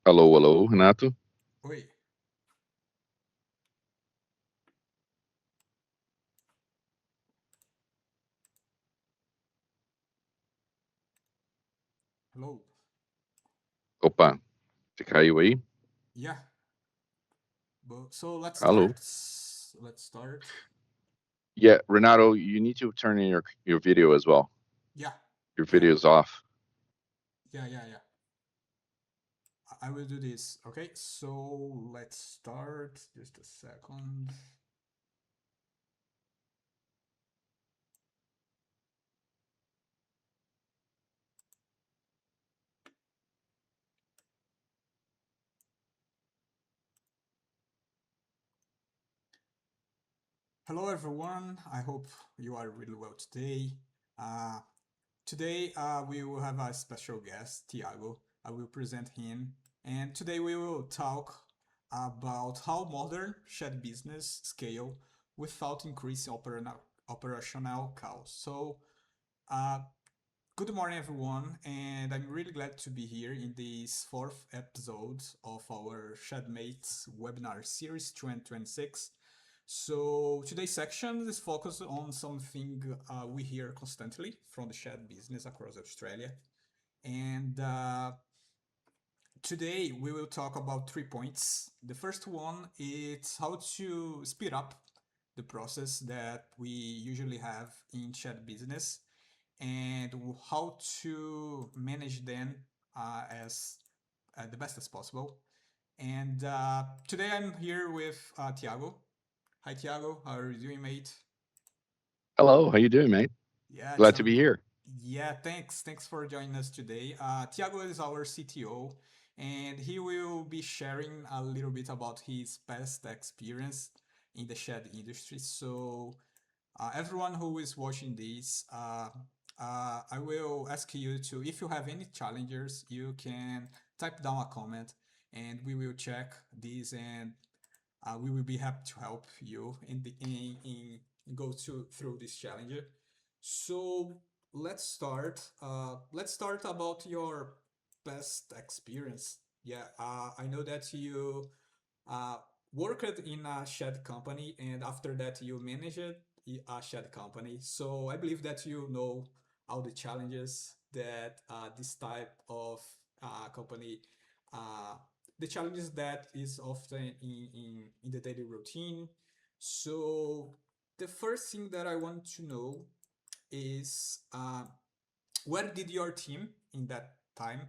Alô, alô, Renato. Oi. Hello. Opa, você caiu aí? Yeah. So let's Alô. start. Let's start. Yeah, Renato, you need to turn in your video as well. Yeah. Your Yeah. video is off. Yeah. I will do this. Okay. So let's start. Just a second. Hello, everyone. I hope you are really well today. Uh, today we will have a special guest, Thiago. I will present him, and today we will talk about how modern shared business scale without increasing operational costs. So, uh, good morning, everyone, and I'm really glad to be here in this fourth episode of our Shedmate Webinar Series 2026. So today's section is focused on something we hear constantly from the shed business across Australia. And today we will talk about 3 points. The first one is how to speed up the process that we usually have in shed business and how to manage them as the best as possible. And today I'm here with Thiago. Hi, Thiago. How are you doing, mate? Hello, how you doing, mate? Yeah, Glad to be here. yeah, thanks. Thanks for joining us today. Thiago is our CTO, and he will be sharing a little bit about his past experience in the shed industry. So, everyone who is watching this, I will ask you to, if you have any challenges, you can type down a comment, and we will check this and we will be happy to help you in go through this challenge. So let's start. Let's start about your past experience. Yeah, I know that you uh, worked in a shed company, and after that you managed a shed company. So I believe that you know all the challenges that this type of company uh, the challenges that is often in the daily routine. So the first thing that I want to know is where did your team in that time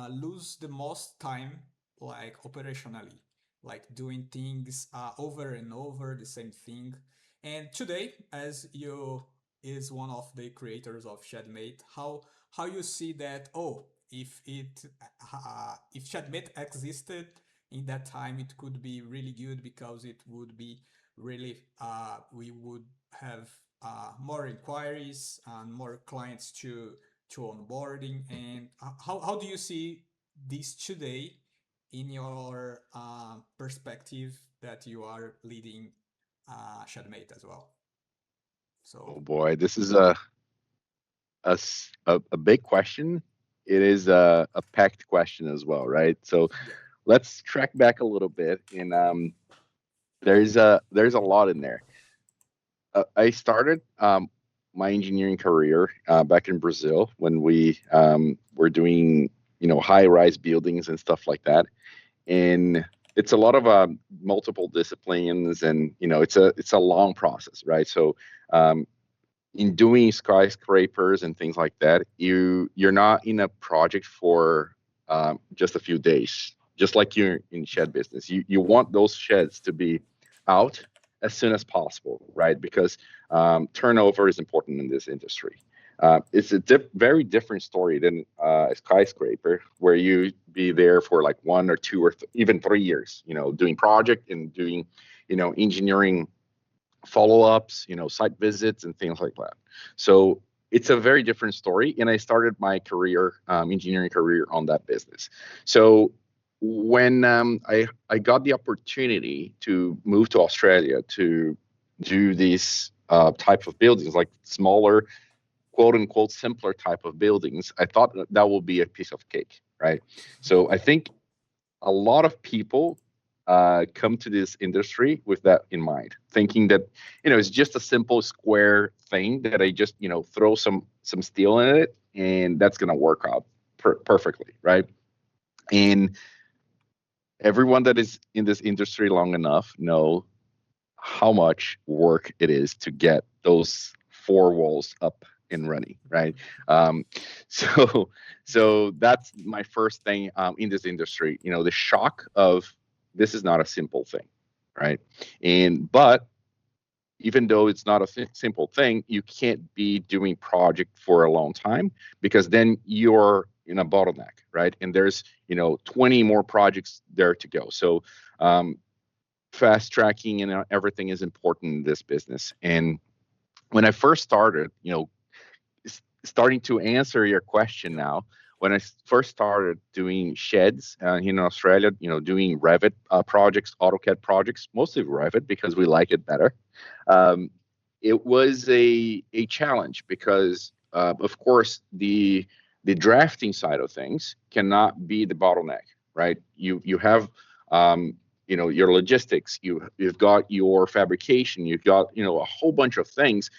lose the most time, like operationally, like doing things over and over the same thing? And today, as you is one of the creators of Shedmate, how you see that? Oh, if Shedmate existed in that time, it could be really good because it would be really we would have more inquiries and more clients to onboarding. And how do you see this today in your perspective that you are leading Shedmate as well? Oh So boy, this is a big question. It is a packed question as well, right? So yeah, let's track back a little bit, and there's a lot in there. I started my engineering career back in Brazil when we were doing high-rise buildings and stuff like that. And it's a lot of multiple disciplines, and it's a long process, right? So in doing skyscrapers and things like that, you're not in a project for just a few days. Just like you're in yeah, shed business, you want those sheds to be out as soon as possible, right? Because turnover is important in this industry. It's a very different story than a skyscraper where you be there for like 1 or 2 or even 3 years, doing project and doing, engineering follow-ups, site visits and things like that. So it's a very different story. And I started my career, engineering career on that business. So when I got the opportunity to move to Australia to do these type of buildings, like smaller, quote unquote, simpler type of buildings, I thought that would be a piece of cake, right? So I think a lot of people come to this industry with that in mind, thinking that it's just a simple square thing that I just throw some steel in it and that's going to work out perfectly, right? And everyone that is in this industry long enough know how much work it is to get those four walls up and running, right? Um, so so that's my first thing in this industry. The shock of this is not a simple thing, right? But even though it's not a simple thing, you can't be doing project for a long time because then you're in a bottleneck, right? And there's 20 more projects there to go. So fast tracking and everything is important in this business. And when I first started, starting to answer your question Yeah. now, when I first started doing sheds here in Australia, doing Revit projects, AutoCAD projects, mostly Revit because we like it better. Um, it was a challenge because, of course, the drafting side of things cannot be the bottleneck, right? You have your logistics, you've got your fabrication, you've got a whole bunch of things.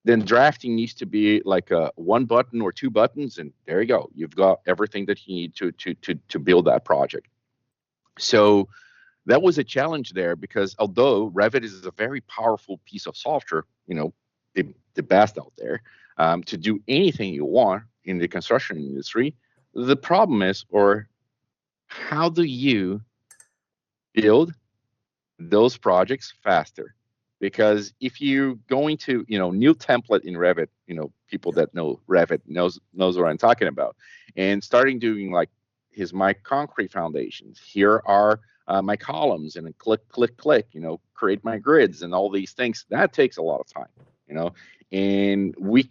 Then drafting needs to be like a one button or two buttons, and there you go. You've got everything that you need to build that project. So that was a challenge there because although Revit is a very powerful piece of software, the best out there to do anything you want in the construction industry, the problem is, or how do you build those projects faster? Because if you going to new template in Revit, people Yeah. that know Revit knows what I'm talking about, and starting doing like here's my concrete foundations, here are my columns, and then click, create my grids and all these things. That takes a lot of time, you know, and we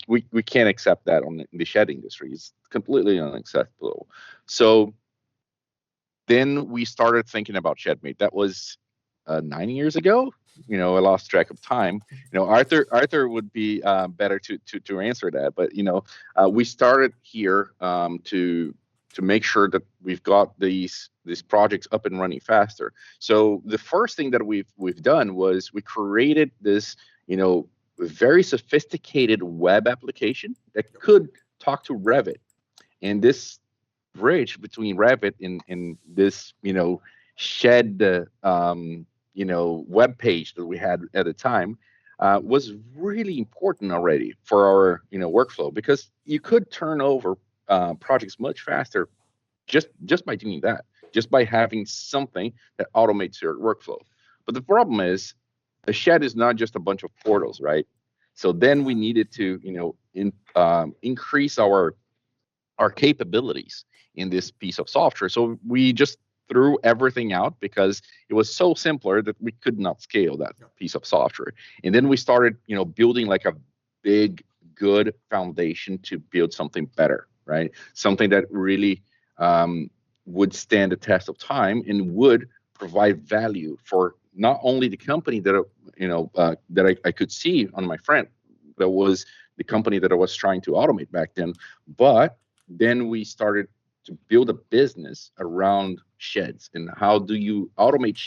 can't accept that on the shed industry. It's completely unacceptable. So then we started thinking about Shedmate. That was 9 years ago. I lost track of time. Arthur would be better to answer that. But we started here to make sure that we've got these projects up and running faster. So the first thing that we've done was we created this very sophisticated web application that could talk to Revit, and this bridge between Revit and this, shed, web page that we had at the time was really important already for our, workflow because you could turn over projects much faster just by doing that, just by having something that automates your workflow. But the problem is, a shed is not just a bunch of portals, right? So then we Yeah. needed to, increase our capabilities in this piece of software. So we just threw everything out because it was so simpler that we could not scale that Yeah. piece of software. And then we started, building like a big, good foundation to build something better, right? Something that really would stand the test of time and would provide value for not only the company that I could see on my friend, that was the company that I was trying to automate back then, but then we started to build a business around sheds and how do you automate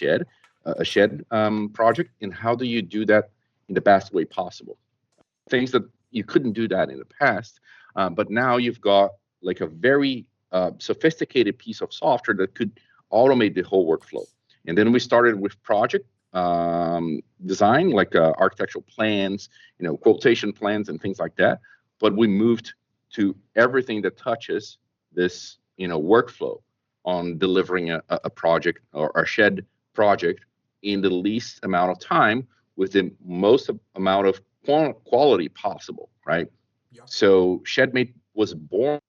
a shed project, and how do you do that in the best way possible. Things that you couldn't do that in the past, but now you've got like a very sophisticated piece of software that could automate the whole workflow. And then we started with project design, like architectural plans, quotation plans and things like that. But we moved to everything that touches this, workflow on delivering a project or a shed project in the least amount of time with the most amount of quality possible, right? Yeah. So Shedmate was born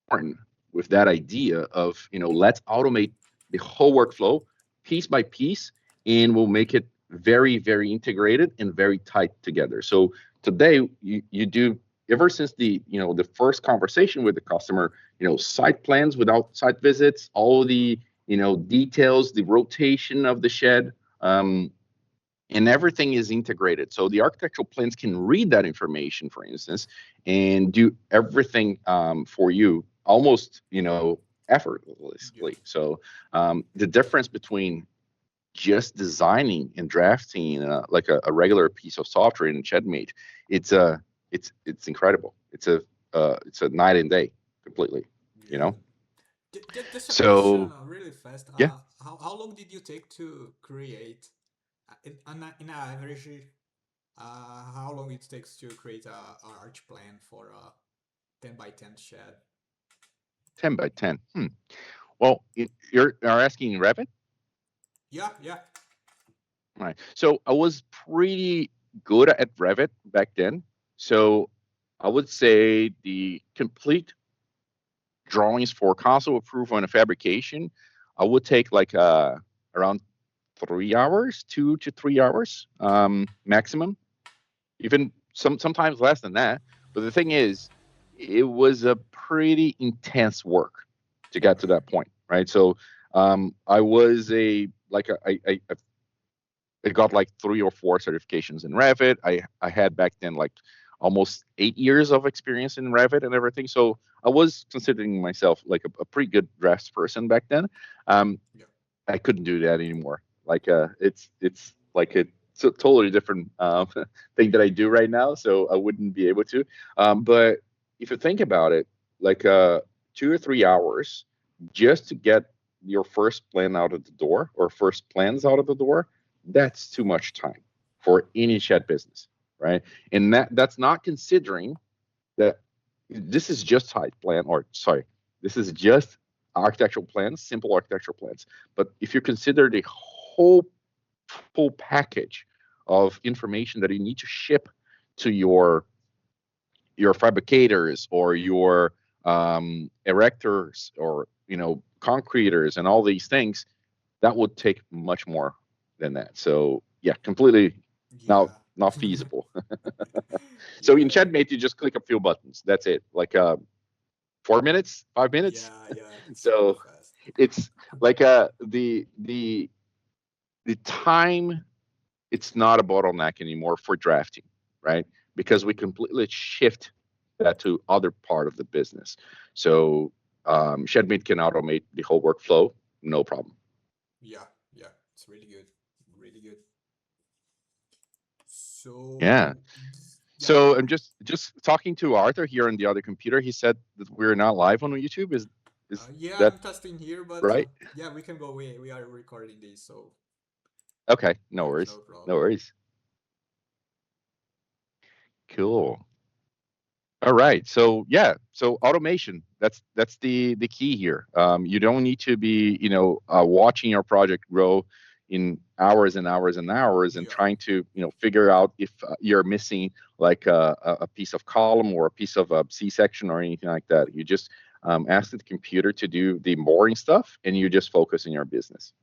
with that idea of, let's automate the whole workflow piece by piece, and we'll make it very, very integrated and very tight together. So today you do, ever since the first conversation with the customer, site plans without site visits, all the details, the rotation of the shed, and everything is integrated. So the architectural plans can read that information, for instance, and do everything for you almost, effortlessly. So the difference between just designing and drafting like a regular piece of software in Shedmate, it's it's incredible. It's a night and day completely. You Yeah. know. Just a question, So really fast. yeah, How long did you take to create, in an average, how long it takes to create a arch plan for a 10 by 10 shed? 10 by 10. Well, you're asking Revit, Yeah, yeah, right? So I was pretty good at Revit back then. So I would say the complete drawings for console approval and fabrication, I would take like around 3 hours, 2 to 3 hours maximum. Even sometimes less than that. But the thing is, it was a pretty intense work to get to right. that point, right? So I was a like a, I got like 3 or 4 certifications in Revit. I had back then like almost 8 years of experience in Revit and everything. So I was considering myself like a pretty good drafts person back then. Um, Yeah, I couldn't do that anymore. Like it's like it's a totally different thing that I do right now, so I wouldn't be able to. But if you think about it, like 2 or 3 hours just to get your first plan out of the door or first plans out of the door, that's too much time for any shed business, right? And that's not considering that this is just site plan, or sorry, this is just architectural plans, simple architectural plans. But if you consider the whole full package of information that you need to ship to your fabricators or your erectors or concreters and all these things, that would take much more than that. So yeah, completely yeah, not feasible. So in yeah, Shedmate, you just click a few buttons. That's it. Like 4 minutes, 5 minutes. yeah, yeah. It's really So fast. it's like the time. It's not a bottleneck anymore for drafting, right? Because we completely shift that to other part of the business. So Shedmate can automate the whole workflow, no problem. Yeah, yeah. It's really good. Really good. So, Yeah. yeah, So I'm just talking to Arthur here on the other computer. He said that we're not live on YouTube. Is yeah, that I'm testing here, but right? yeah, we can go. We are recording this, so Okay, no there's worries. no No problem. worries. Cool. All right. So yeah. So automation. That's the key here. You don't need to be watching your project grow in hours and hours and hours and Yeah, trying to figure out if you're missing like a piece of column or a piece of a C section or anything like that. You just ask the computer to do the boring stuff, and you just focus on your business.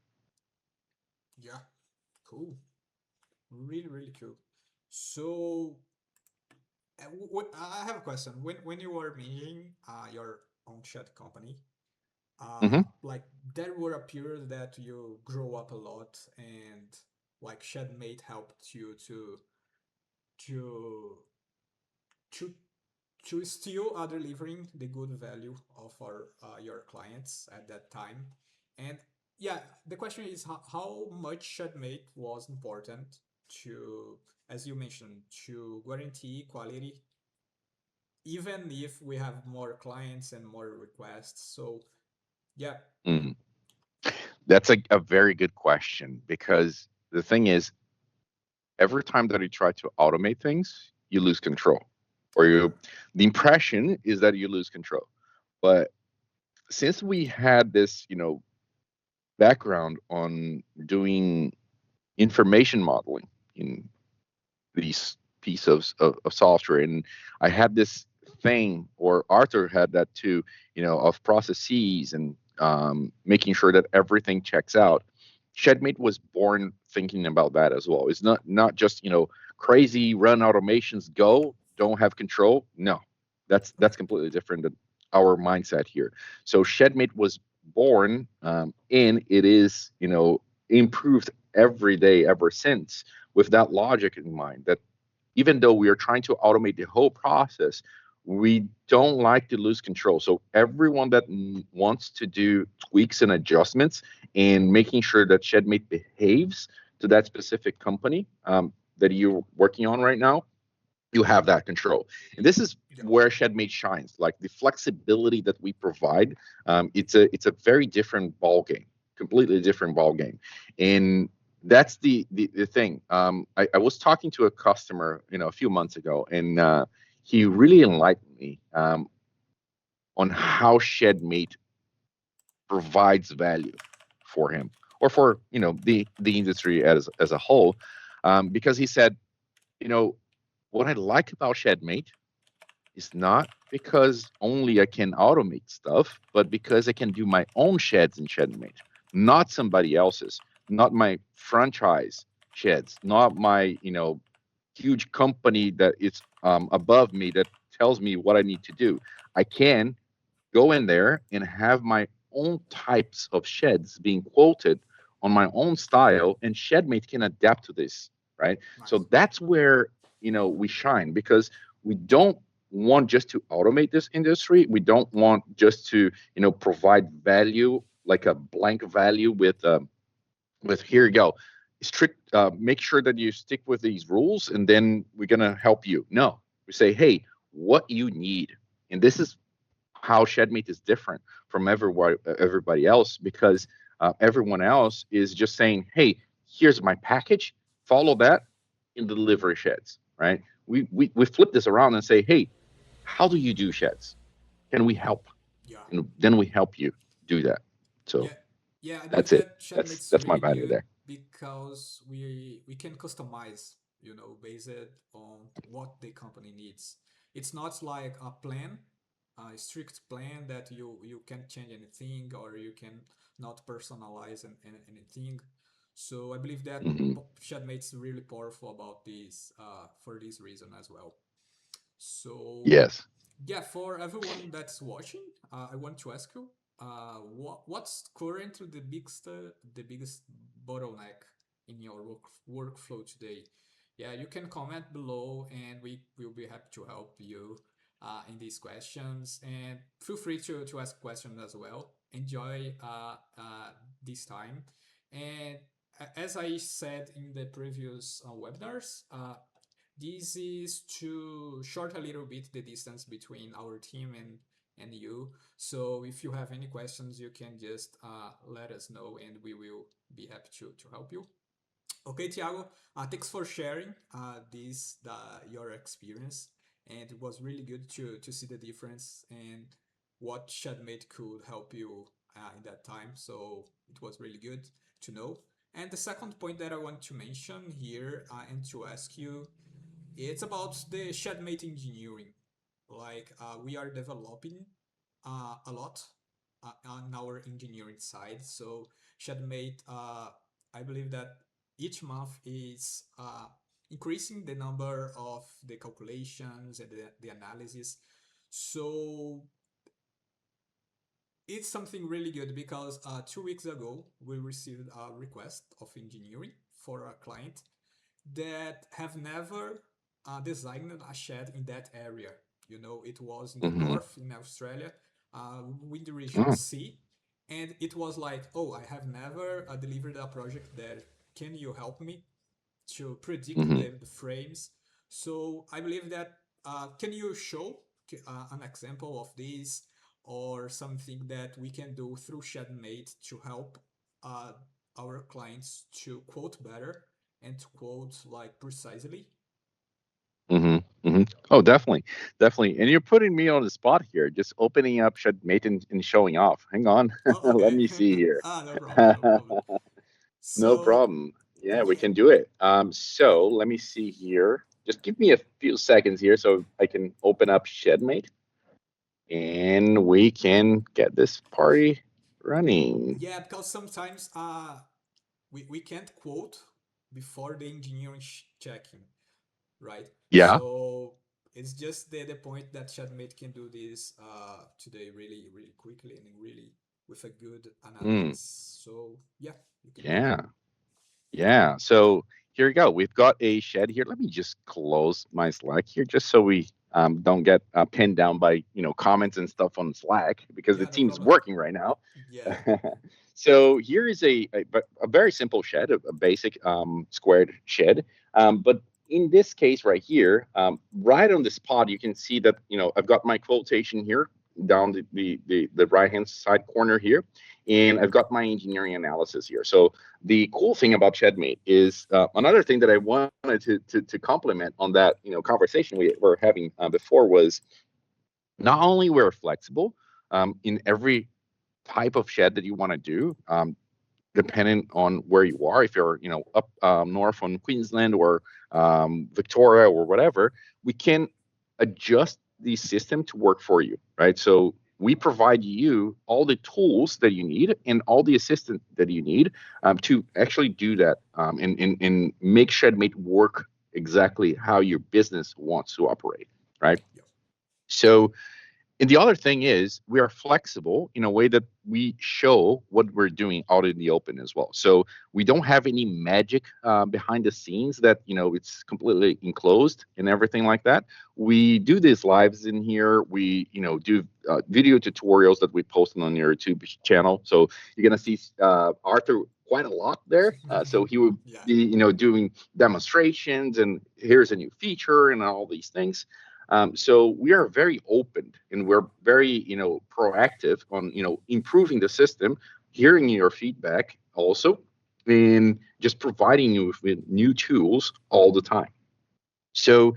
yeah. Cool. Really, really cool. So, I have a question. When you were managing your own chat company, Hmm. like there were a period that you grow up a lot, and like Shedmate helped you to to to still are delivering the good value of our your clients at that time. And yeah, the question is how much Shedmate was important to, as you mentioned, to guarantee quality even if we have more clients and more requests. So yeah, Mm. That's a very good question, because the thing is, every time that you try to automate things, you lose control. Or yeah, the impression is that you lose control. But since we had this, background on doing information modeling in these pieces of software, and I had this thing, or Arthur had that too, of processes and making sure that everything checks out. Shedmate was born thinking about that as well. It's not just crazy run automations, go, don't have control. No, that's right, completely different than our mindset here. So Shedmate was born, and it is improved every day ever since, with that logic in mind, that even though we are trying to automate the whole process, we don't like to lose control. So everyone that wants to do tweaks and adjustments and making sure that Shedmate behaves to that specific company that you're working on right now, you have that control. And this is Yeah. where Shedmate shines. Like the flexibility that we provide, it's a very different ball game, completely different ball game. And that's the thing. I was talking to a customer, a few months ago, and he really enlightened me on how Shedmate provides value for him or for the industry as a whole, because he said, you know, what I like about Shedmate is not because only I can automate stuff, but because I can do my own sheds in Shedmate, not somebody else's, not my franchise sheds, not my huge company that is above me that tells me what I need to do. I can go in there and have my own types of sheds being quoted on my own style, and Shedmate can adapt to this, right? So Nice. that's where we shine, because we don't want just to automate this industry. We don't want just to provide value, like a blank value with here you go, strict, make sure that you stick with these rules and then we're going to help you. No, we say, hey, what you need. And this is how Shedmate is different from everybody else, because everyone else is just saying, hey, here's my package, follow that in the delivery sheds, right? We flip this around and say, hey, how do you do sheds? Can we help? Yeah. And then we help you do that. So Yeah, yeah, I believe that's it. that That's Shedmate's that's my really value good there. because we can customize, based on what the company needs. It's not like a plan, a strict plan that you can't change anything or you can not personalize anything. So I believe that Hmm. Shedmate's really powerful about this for this reason as well. So Yes. yeah, for everyone that's watching, I want to ask you, what's currently the biggest bottleneck in your workflow today? Yeah, you can comment below, and we will be happy to help you in these questions. And feel free to ask questions as well. Enjoy this time. And as I said in the previous webinars, this is to short a little bit the distance between our team and you. So if you have any questions, you can just let us know and we will be happy to help you. Okay, Thiago, thanks for sharing your experience, and it was really good to see the difference and what Shedmate could help you in that time. So it was really good to know. And the second point that I want to mention here and to ask you, it's about the Shedmate engineering. Like we are developing a lot on our engineering side. So Shedmate, I believe that each month is increasing the number of the calculations and the analysis. So it's something really good because 2 weeks ago we received a request of engineering for a client that have never designed a shed in that area. It was in the Hmm. north in Australia, with the region Oh. C, and it was like, oh, I have never delivered a project there. Can you help me to predict Hmm. the frames? So I believe that can you show an example of this or something that we can do through Shedmate to help uh, our clients to quote better and to quote like precisely? Hmm. Hmm. Oh, definitely, definitely. And you're putting me on the spot here, just opening up Shedmate and showing off. Hang on, Oh, let okay. me see here. No problem, no problem. No So, problem. Yeah, we yeah, can do it. yeah, So let me see here. Just give me a few seconds here so I can open up Shedmate and we can get this party running. yeah, because sometimes we can't quote before the engineering checking, right? Yeah. So it's just the point that Shadmate can do this today really, really quickly and really with a good Mm, analysis. So yeah, you can do it. yeah. Yeah. So here we go. We've got a shed here. Let me just close my Slack here just so we don't get pinned down by comments and stuff on Slack, because the Yeah, no team's problem. working right now. Yeah. So here is a very simple shed, a basic squared shed. But in this case right here, right on the spot, you can see that I've got my quotation here down the right hand side corner here, and I've got my engineering analysis here. So the cool thing about Shedmate is another thing that I wanted to complement on that conversation we were having before was not only we're flexible in every type of shed that you want to do, depending on where you are. If you're, up north on Queensland or Victoria or whatever, we can adjust the system to work for you, right? So we provide you all the tools that you need and all the assistance that you need to actually do that, and make Shedmate work exactly how your business wants to operate, right? Yeah. So, and the other thing is we are flexible in a way that we show what we're doing out in the open as well. So we don't have any magic behind the scenes that it's completely enclosed and everything like that. We do these lives in here. We do video tutorials that we post on your YouTube channel. So you're gonna see Arthur quite a lot there. So he will Yeah. be doing demonstrations and here's a new feature and all these things. So we are very open and we're very, proactive on, improving the system, hearing your feedback also, and just providing you with new tools all the time. So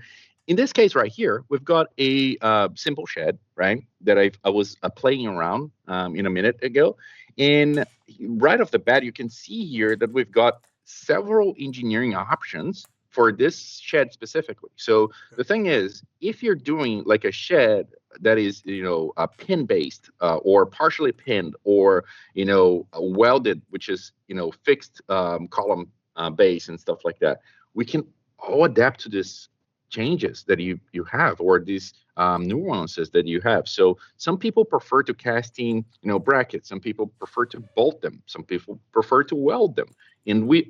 in this case right here, we've got a simple shed, right, that I was playing around in a minute ago. And right off the bat, you can see here that we've got several engineering options for this shed specifically. So Okay. the thing is, if you're doing like a shed that is, a pin based or partially pinned or, welded, which is, fixed column base and stuff like that, we can all adapt to this changes that you have or these nuances that you have. So some people prefer to casting brackets, some people prefer to bolt them, some people prefer to weld them, and we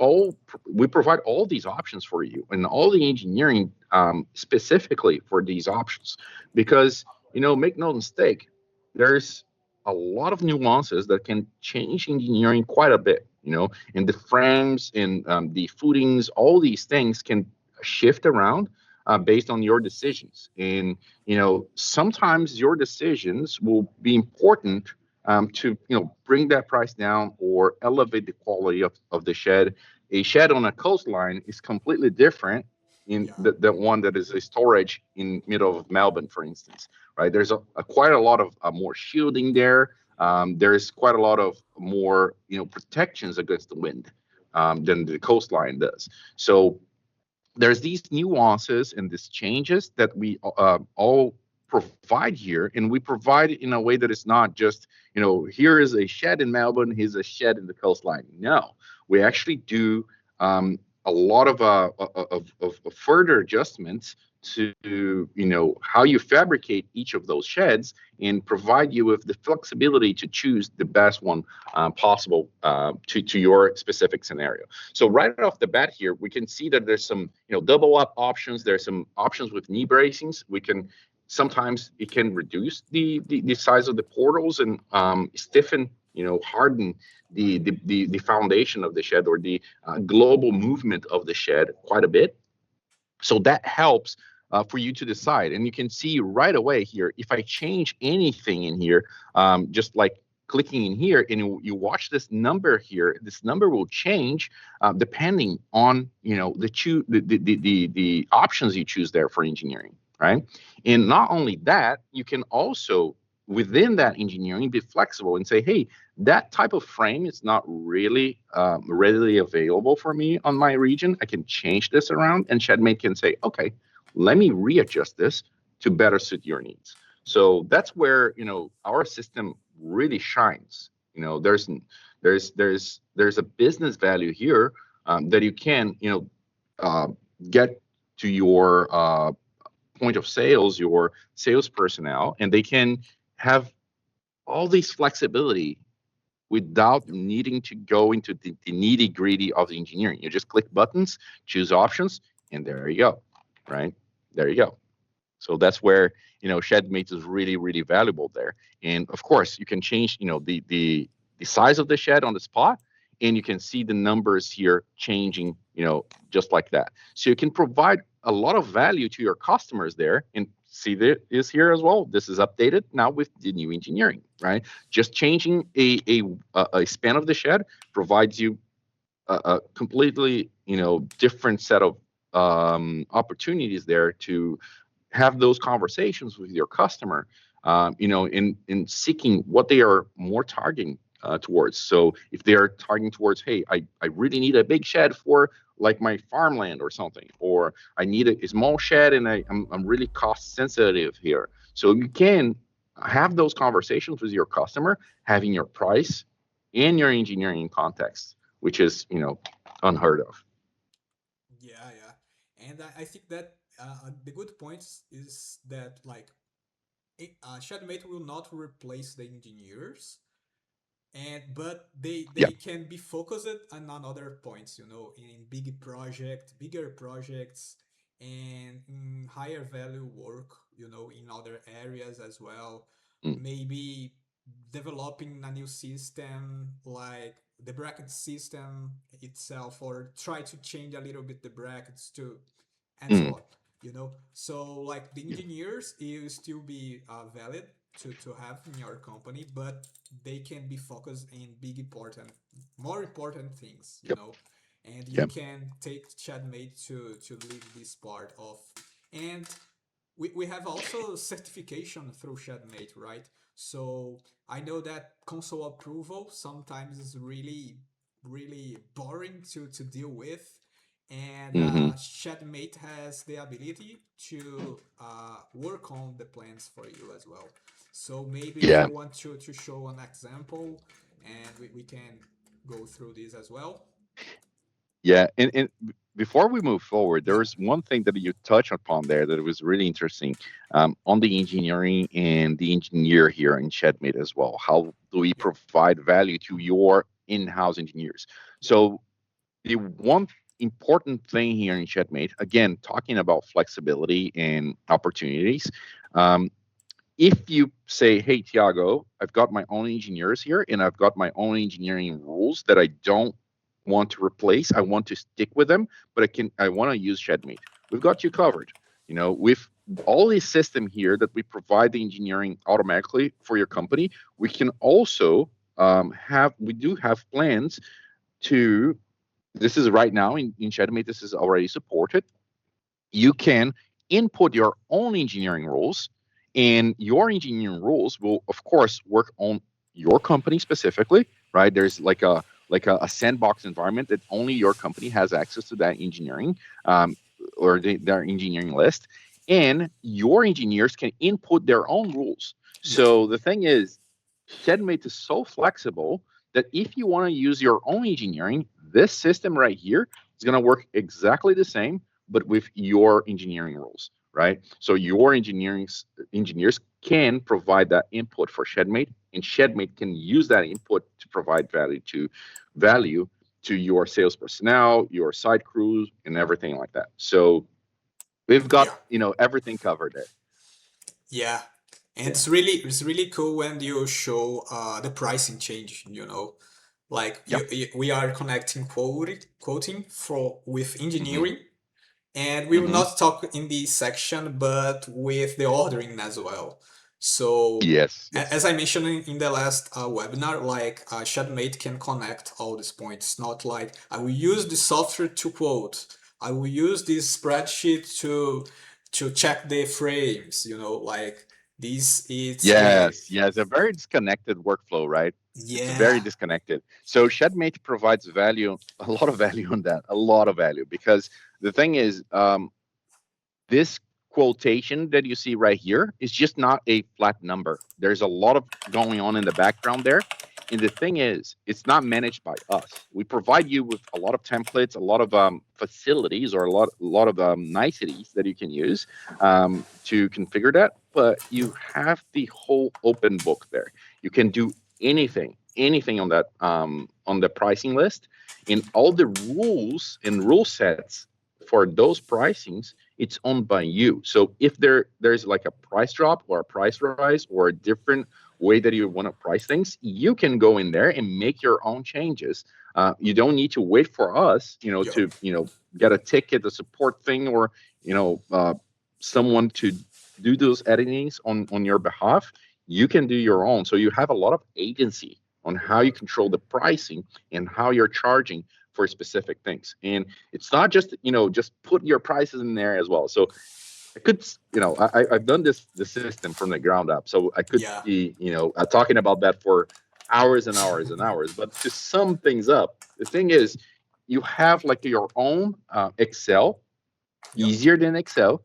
provide all these options for you and all the engineering specifically for these options, because make no mistake, there's a lot of nuances that can change engineering quite a bit, and the frames and the footings, all these things can shift around based on your decisions. And sometimes your decisions will be important to bring that price down or elevate the quality of the shed. A shed on a coastline is completely different in Yeah. the one that is a storage in middle of Melbourne, for instance. Right? There's quite a lot of more shielding there. There's quite a lot of more protections against the wind than the coastline does. So there's these nuances and these changes that we all provide here, and we provide it in a way that it's not just here is a shed in Melbourne, here's a shed in the coastline. No, we actually do a lot of further adjustments to how you fabricate each of those sheds and provide you with the flexibility to choose the best one possible to your specific scenario. So right off the bat here, we can see that there's some double up options. There's some options with knee bracings. We can sometimes it can reduce the size of the portals and stiffen, harden the foundation of the shed or the global movement of the shed quite a bit. So that helps for you to decide. And you can see right away here, if I change anything in here, just like clicking in here and you watch this number here, this number will change depending on the options you choose there for engineering, right? And not only that, you can also within that engineering be flexible and say, hey, that type of frame is not really readily available for me on my region. I can change this around, and Shedmate can say, okay, let me readjust this to better suit your needs. So that's where our system really shines. There's a business value here that you can uh, get to your point of sales, your sales personnel, and they can have all these flexibility without needing to go into the nitty gritty of the engineering. You just click buttons, choose options, and there you go, right? There you go. So that's where, Shedmate is really, really valuable there. And of course, you can change, the size of the shed on the spot, and you can see the numbers here changing, just like that. So you can provide a lot of value to your customers there, and see that is here as well. This is updated now with the new engineering, right? Just changing a span of the shed provides you a completely, different set of opportunities there to have those conversations with your customer, in seeking what they are more targeting towards. So if they are targeting towards, hey, I really need a big shed for like my farmland or something, or I need a small shed and I'm really cost sensitive here. So you can have those conversations with your customer, having your price and your engineering context, which is, unheard of. Yeah, yeah. And I think that the good point is that like Shedmate will not replace the engineers, and but Yeah. they can be focused on other points, in bigger projects, and in higher value work, in other areas as well. Mm, Maybe developing a new system like the bracket system itself, or try to change a little bit the brackets to, and so mm, on. So like the yeah. engineers will still be valid to have in your company, but they can be focused in more important things, Yep. and you Yep. can take Shedmate to lead this part of. And we have also certification through Shedmate, right? So I know that console approval sometimes is really, really boring to deal with. And Hmm. Shedmate has the ability to work on the plans for you as well. So maybe if Yeah. you want to show an example, and we can go through this as well. Yeah. And before we move forward, there Yeah, was one thing that you touched upon there that was really interesting, on the engineering and the engineer here in Shedmate as well. How do we yeah, provide value to your in-house engineers? yeah, So the one important thing here in Shedmate, again, talking about flexibility and opportunities. Um, if you say, hey, Tiago, I've got my own engineers here and I've got my own engineering rules that I don't want to replace, I want to stick with them, but I want to use Shedmate. We've got you covered. With all this system here that we provide the engineering automatically for your company, we can also we do have plans to, this is right now in Shedmate, this is already supported. You can input your own engineering rules, and your engineering rules will of course work on your company specifically, right? There's like a sandbox environment that only your company has access to that engineering, um, or their engineering list, and your engineers can input their own rules. yeah, So the thing is, Shedmate is so flexible that if you want to use your own engineering, this system right here is going to work exactly the same, but with your engineering rules, right? So your engineers can provide that input for Shedmate, and Shedmate can use that input to provide value to your sales personnel, your site crews, and everything like that. So we've got, yeah. everything covered there. Yeah, and Yeah. it's really cool when you show the pricing change. Like Yep. we are connecting quoting for with Hmm. engineering, and we will Hmm. not talk in this section, but with the ordering as well. So Yes. Yes. as I mentioned in the last webinar, like Shedmate can connect all these points. Not like I will use the software to quote. I will use this spreadsheet to check the frames. Like this, it's the Yes, yes, a very disconnected workflow, right? It's very yeah, disconnected. So Shedmate provides value, a lot of value on that, a lot of value, because the thing is, this quotation that you see right here is just not a flat number. There's a lot of going on in the background there. And the thing is, it's not managed by us. We provide you with a lot of templates, a lot of facilities, or a lot of niceties that you can use to configure that. But you have the whole open book there. You can do anything on the pricing list, and all the rules and rule sets for those pricings it's owned by you. So if there's like a price drop or a price rise or a different way that you want to price things, you can go in there and make your own changes. You don't need to wait for us, Yeah. to get a ticket, a support thing, or someone to do those editings on your behalf. You can do your own. So you have a lot of agency on how you control the pricing and how you're charging for specific things. And it's not just just put your prices in there as well. So I could, I've done the system from the ground up, so I could Yeah. be, talking about that for hours and hours and hours. But to sum things up, the thing is, you have like your own Excel, Yeah. easier than Excel,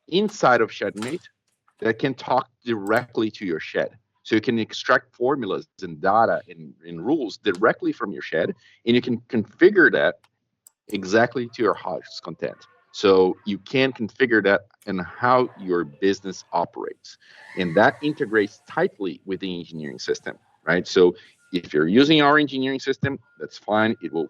inside of Shedmate that can talk directly to your shed. So you can extract formulas and data and rules directly from your shed, and you can configure that exactly to your house content. So you can configure that and how your business operates. And that integrates tightly with the engineering system, right? So if you're using our engineering system, that's fine. It will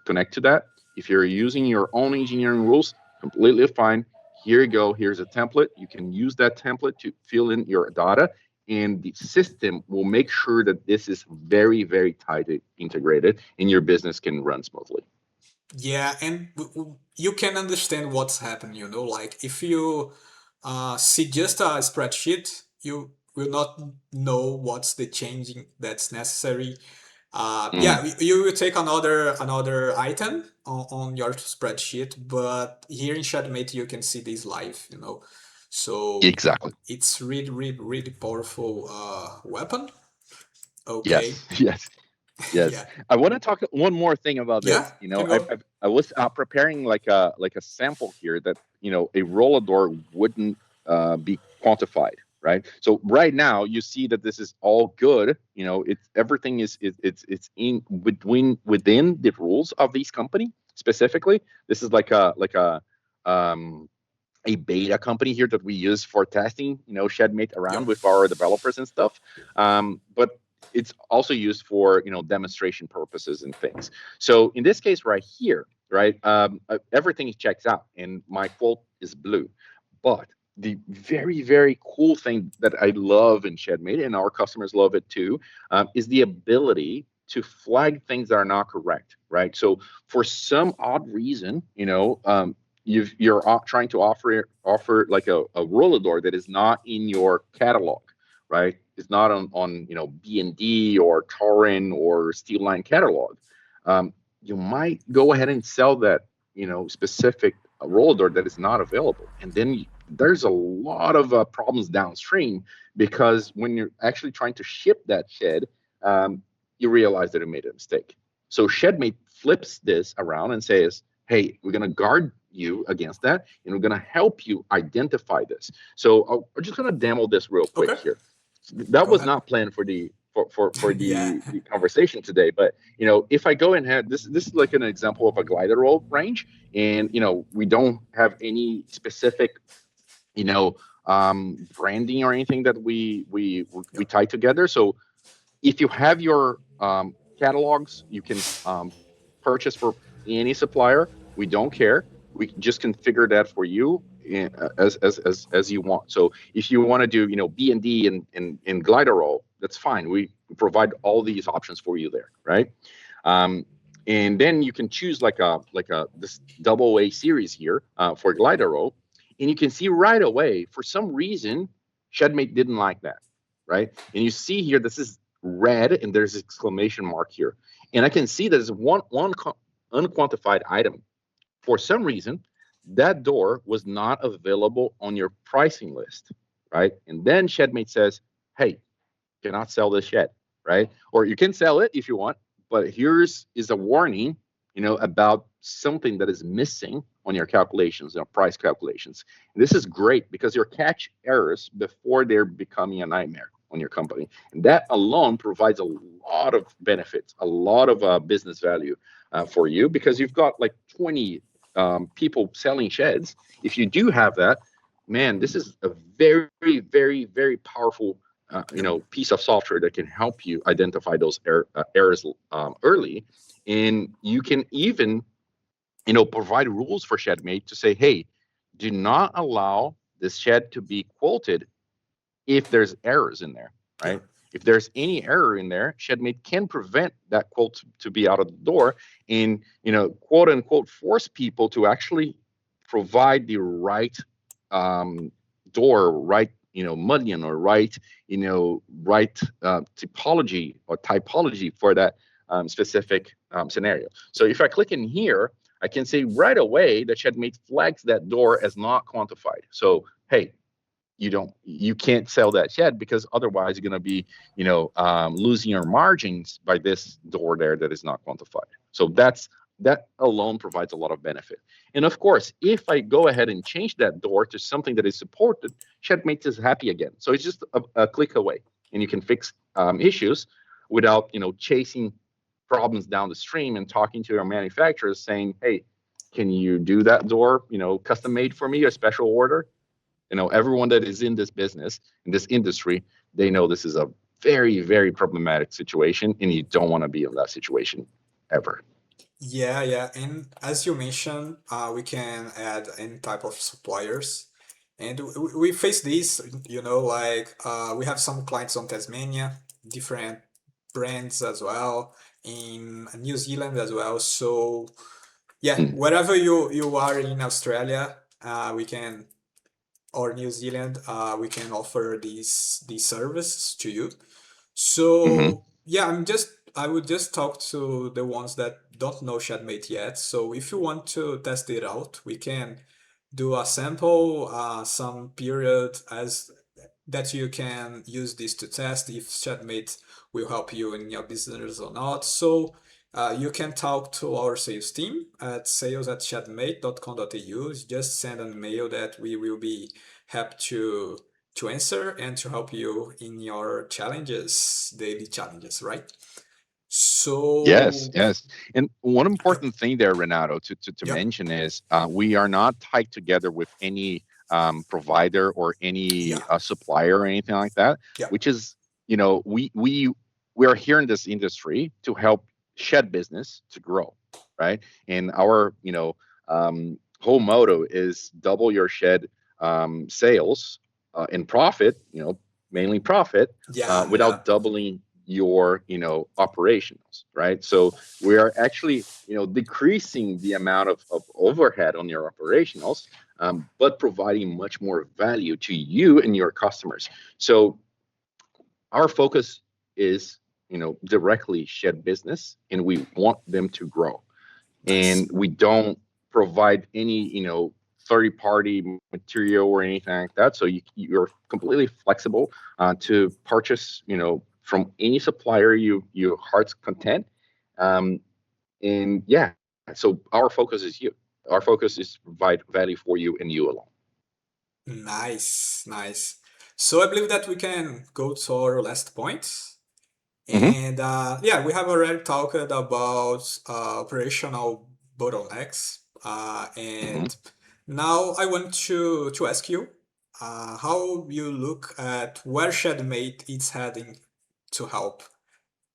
connect to that. If you're using your own engineering rules, completely fine. Here you go. Here's a template. You can use that template to fill in your data, and the system will make sure that this is very, very tightly integrated and your business can run smoothly. Yeah, and you can understand what's happening, like if you see just a spreadsheet, you will not know what's the changing that's necessary. Mm, Yeah, you will take another item on your spreadsheet, but here in Shedmate you can see this live, So exactly. it's really, really, really powerful weapon. Okay. Yes, yes, yes. Yeah. I want to talk one more thing about Yeah, this. can go. I was preparing like a sample here that a roller door wouldn't be quantified, right? So right now you see that this is all good. It's everything it's in within the rules of these company specifically. This is um a beta company here that we use for testing, Shedmate Yeah. around with our developers and stuff. But it's also used for, demonstration purposes and things. So in this case right here, right, everything checks out and my quote is blue. But the very, very cool thing that I love in Shedmate, and our customers love it too, is the ability to flag things that are not correct, right? So for some odd reason, you're trying to offer like a roller door that is not in your catalog, right? It's not on B&D or Torin or Steel Line catalog. You might go ahead and sell that specific roller door that is not available, and then there's a lot of problems downstream because when you're actually trying to ship that shed, um, you realize that you made a mistake. So Shedmate flips this around and says, hey, we're going to guard you against that, and we're going to help you identify this. So I'm just going to demo this real quick Okay. here. That Go was ahead. not planned for for Yeah. the conversation today, but if I go and have this is like an example of a glider roll range, and we don't have any specific you know branding or anything that we Yep. tie together. So if you have your catalogs, you can purchase for any supplier. We don't care. We just configure that for you as you want. So if you want to do B&D and glider roll, that's fine. We provide all these options for you there, right? Um, and then you can choose like a this double A series here for glider roll, and you can see right away for some reason Shedmate didn't like that, right? And you see here this is red and there's exclamation mark here, and I can see there's one unquantified item. For some reason, that door was not available on your pricing list, right? And then Shedmate says, hey, cannot sell this shed, right? Or you can sell it if you want, but here's is a warning, about something that is missing on your calculations, price calculations. And this is great because you catch errors before they're becoming a nightmare on your company, and that alone provides a lot of benefits, a lot of business value for you because you've got like 20 people selling sheds. If you do have that, man, this is a very, very, very powerful Yep. piece of software that can help you identify those errors early, and you can even provide rules for Shedmate to say, hey, do not allow this shed to be quoted if there's errors in there, Yeah. right? If there's any error in there, Shedmate can prevent that quote to be out of the door and, quote unquote, force people to actually provide the right door, right, mullion, or right, right typology or typology for that specific scenario. So if I click in here, I can see right away that Shedmate flags that door as not quantified. So, hey, you can't sell that shed, because otherwise you're going to be losing your margins by this door there that is not quantified. So that alone provides a lot of benefit. And of course, if I go ahead and change that door to something that is supported, Shedmate is happy again. So it's just a click away, and you can fix issues without chasing problems down the stream and talking to your manufacturers saying, hey, can you do that door custom made for me, a special order? Everyone that is in this business, in this industry, they know this is a very, very problematic situation, and you don't want to be in that situation ever. Yeah, yeah. And as you mentioned, we can add any type of suppliers. And we face this, like we have some clients on Tasmania, different brands as well, in New Zealand as well. So yeah, Mm. wherever you are in Australia, we can, or New Zealand, we can offer these services to you. Mm-hmm. So yeah, I would just talk to the ones that don't know Shedmate yet. So if you want to test it out, we can do a sample, some period as that you can use this to test if Shedmate will help you in your business or not. So you can talk to our sales team at sales@shedmate.com.au. Just send an email that we will be happy to answer and to help you in your challenges, daily challenges, right? Yes, So, yes. And one yep, important thing there, Renato, to yep, mention is we are not tied together with any provider or any yeah, supplier or anything like that, yep, which is, we are here in this industry to help shed business to grow, right? And our, whole motto is double your shed sales and profit, mainly profit, yeah, yeah, without doubling your operations, right? So we are actually decreasing the amount of overhead on your operationals, but providing much more value to you and your customers. So our focus is directly shed business, and we want them to grow, nice. and we don't provide any third party material or anything like that. So you're completely flexible to purchase from any supplier your heart's content. And yeah, so our focus is you. Our focus is to provide value for you and you alone. Nice, nice. So I believe that we can go to our last point. Hmm. And yeah, we have already talked about operational bottlenecks. Hmm. And now I want to ask you how you look at where Shedmate is heading to help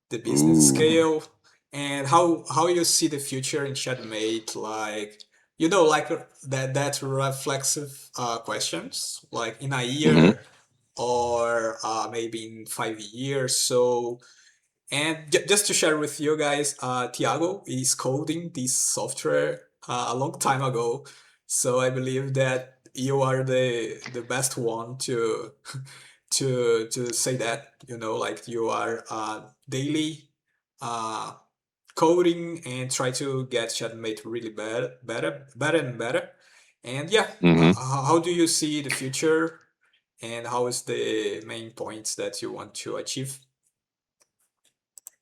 the business Ooh. scale, and how you see the future in Shedmate, like like that reflexive questions, like in a Hmm. year or maybe in 5 years. So and just to share with you guys, Thiago is coding this software a long time ago. So I believe that you are the best one to to say that. Like you are daily uh, coding and try to get Shadmate really better and better. And yeah, Hmm. how do you see the future, and how is the main points that you want to achieve?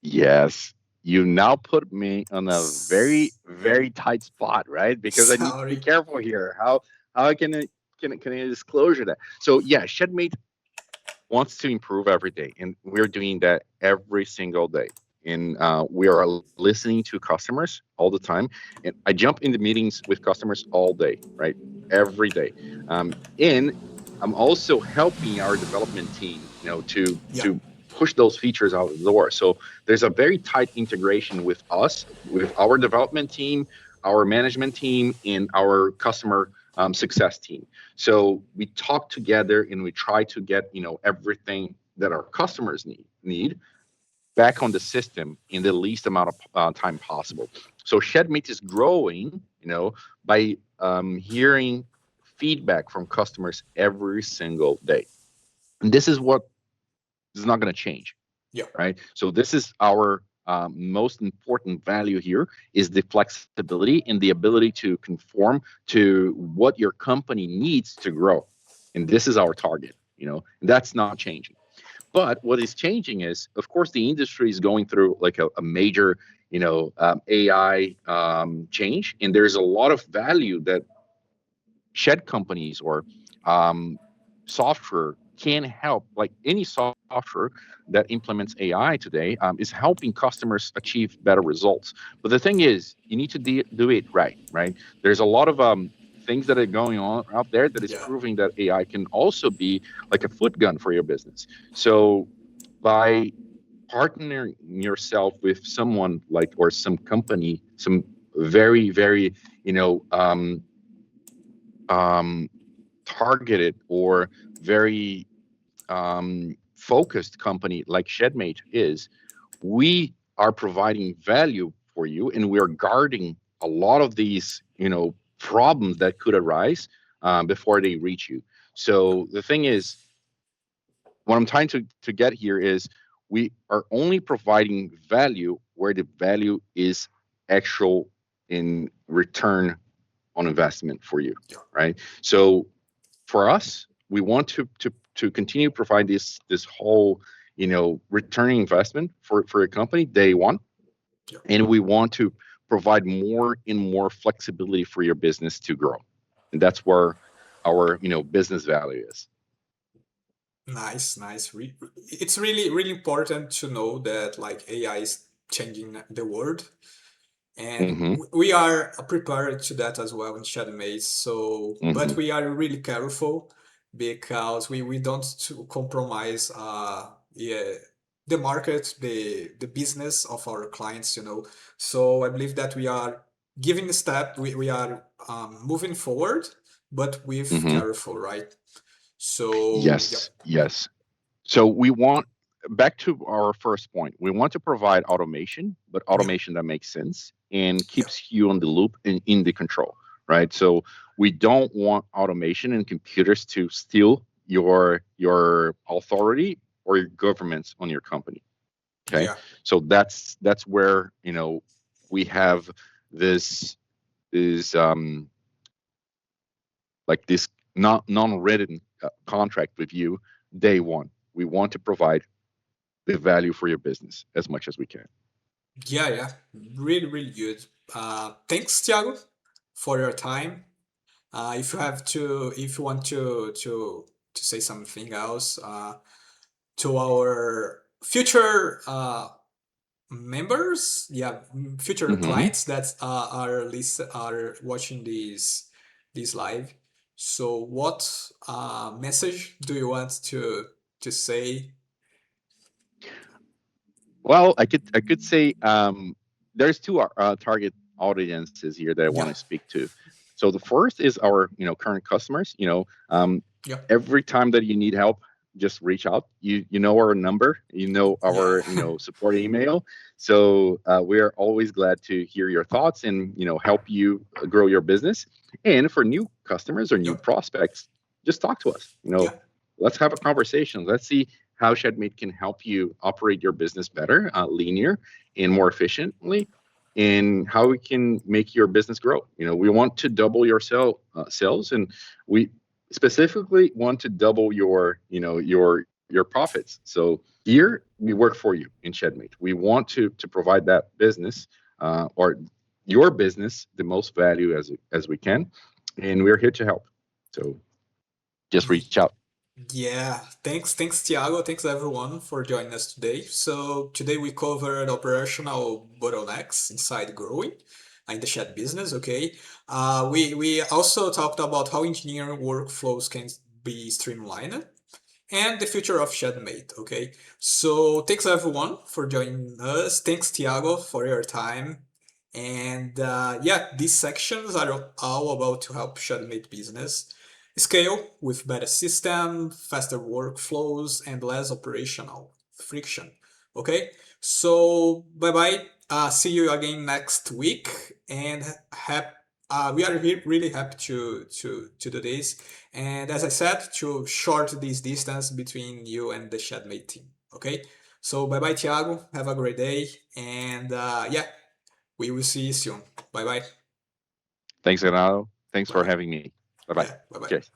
Yes, you now put me on a very, very tight spot, right? Because I need to be Sorry. careful here. How can I disclosure that? So yeah, Shedmate wants to improve every day, and we're doing that every single day. And we are listening to customers all the time. And I jump into meetings with customers all day, right? Every day. And I'm also helping our development team, Yeah. to push those features out the door. So there's a very tight integration with us, with our development team, our management team, and our customer success team. So we talk together and we try to get everything that our customers need back on the system in the least amount of time possible. So Shedmate is growing, by hearing feedback from customers every single day, and this is what is not going to change. Yeah. Right. So this is our most important value here, is the flexibility and the ability to conform to what your company needs to grow. And this is our target, and that's not changing. But what is changing is, of course, the industry is going through like a major, AI change, and there's a lot of value that shed companies or software can help. Like any software that implements AI today is helping customers achieve better results. But the thing is, you need to do it right, right? There's a lot of things that are going on out there that is Yeah. proving that AI can also be like a foot gun for your business. So by partnering yourself with someone like, or some company, some very, very, targeted or very focused company like Shedmate is, we are providing value for you, and we are guarding a lot of these, problems that could arise before they reach you. So the thing is, what I'm trying to get here is, we are only providing value where the value is actual in return on investment for you, right? So for us, we want to continue to provide this whole, returning investment for a company day one, and we want to provide more and more flexibility for your business to grow, and that's where our business value is. Nice. It's really important to know that like AI is changing the world, and Mm-hmm. we are prepared to that as well in Shedmate. So, but Mm-hmm. we are really careful because we don't to compromise yeah, the market, the business of our clients. So I believe that we are giving the step, we are moving forward, but with Mm-hmm. careful, right? So yeah. Yes. So we want, back to our first point, we want to provide automation, but Yeah. automation that makes sense and Yeah. keeps you on the loop and in the control, right? So we don't want automation and computers to steal your authority or your governance on your company. Okay. Yeah. So that's where, we have this is like this non-written contract with you day one. We want to provide the value for your business as much as we can. Yeah. Really good. Thanks, Thiago, for your time. If you want to say something else to our future members, yeah, future Mm-hmm. clients that are watching this live. So, what message do you want to say? Well, I could say there's two target audiences here that I want Yeah. to speak to. So the first is our current customers. Yeah. Every time that you need help, just reach out. You know our number. You know our Yeah. support email. So we are always glad to hear your thoughts and help you grow your business. And for new customers or new Yeah. prospects, just talk to us. Yeah. Let's have a conversation. Let's see how Shedmate can help you operate your business better, linear, and more efficiently, and how we can make your business grow. We want to double your sales, and we specifically want to double your profits. So here we work for you in Shedmate. We want to provide that business or your business the most value as we can, and we're here to help. So just reach out. Yeah, thanks, Thiago. Thanks, everyone, for joining us today. So, today we covered operational bottlenecks inside growing in the chat business. Okay, we also talked about how engineering workflows can be streamlined and the future of Shedmate. Okay, so thanks everyone for joining us. Thanks, Thiago, for your time. And yeah, these sections are all about to help Shedmate business scale with better system, faster workflows, and less operational friction. Okay, so bye bye. See you again next week, and we are really happy to do this. And as I said, to short this distance between you and the Shedmate team. Okay, so bye bye, Thiago. Have a great day, and yeah, we will see you soon. Bye bye. Thanks, Renato. Thanks for Bye. having me. Bye bye. Yeah, bye bye. Cheers.